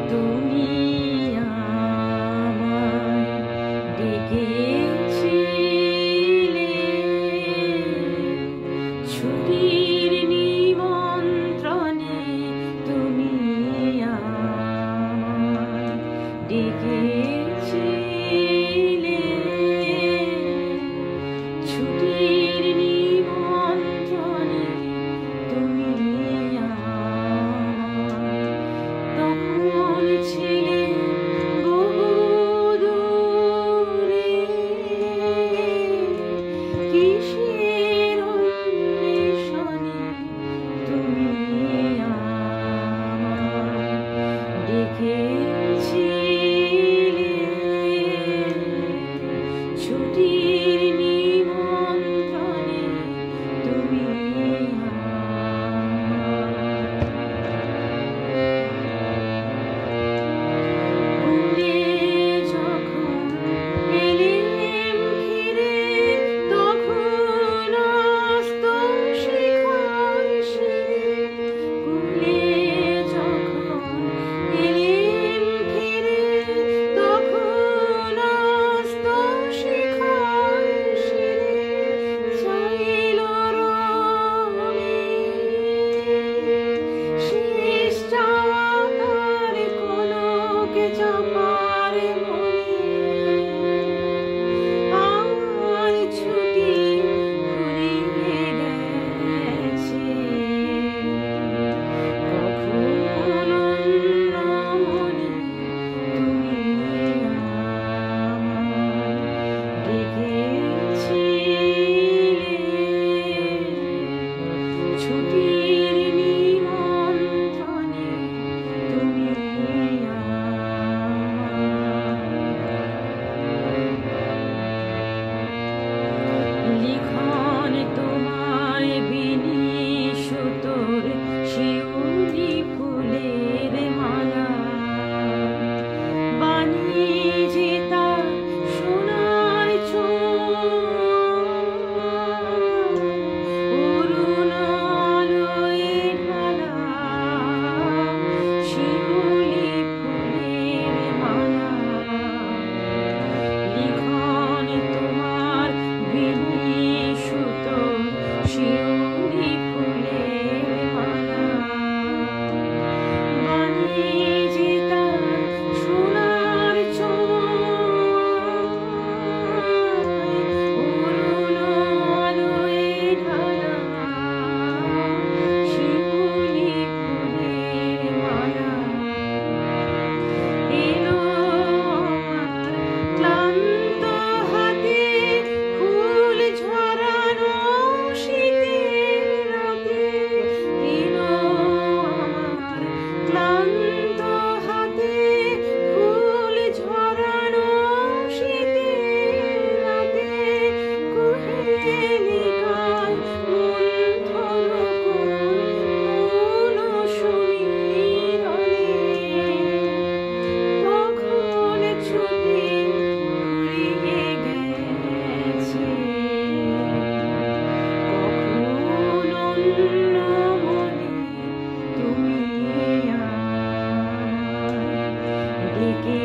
তুমি আমায় ডেকেছিলে ছুটির নিমন্ত্রণে, তুমি আমায় ডেকেছিলে ছুটির নিমন্ত্রণে, তুমি তখন ছিলে বহু দূরে, কিসের অন্বেষণে, তুমি আমায় ডেকেছিলে ছুটির নিমন্ত্রণে, তুমি ছুটির নিমন্ত্রণে, তুমি লিখন তোমার বিনিশুতোর শিউলি ফুলের মালা, বাণী যে তার সোনার অরুণ আলোয় ঢালা, শিউলি ফুলের মালা লিখন তোমার বিনিশুতোর শিউলি ফুলের মালা, বাণী যে তার সোনার অরুণ আলোয় ঢালা, শিউলি ফুলের মালা এলো আমার ক্লান্ত হাতে, ফুল ঝরানো শীতের রাতে, এলো আমার ক্লান্ত হাতে, ফুল ঝরানো শীতের রাতে, কুহেলিকায় মন্থর কোন সুমিরনে, তখন ছুটি ফুরিয়ে গেছে, কখন অন্য মনে তুমি আমায় ডেকে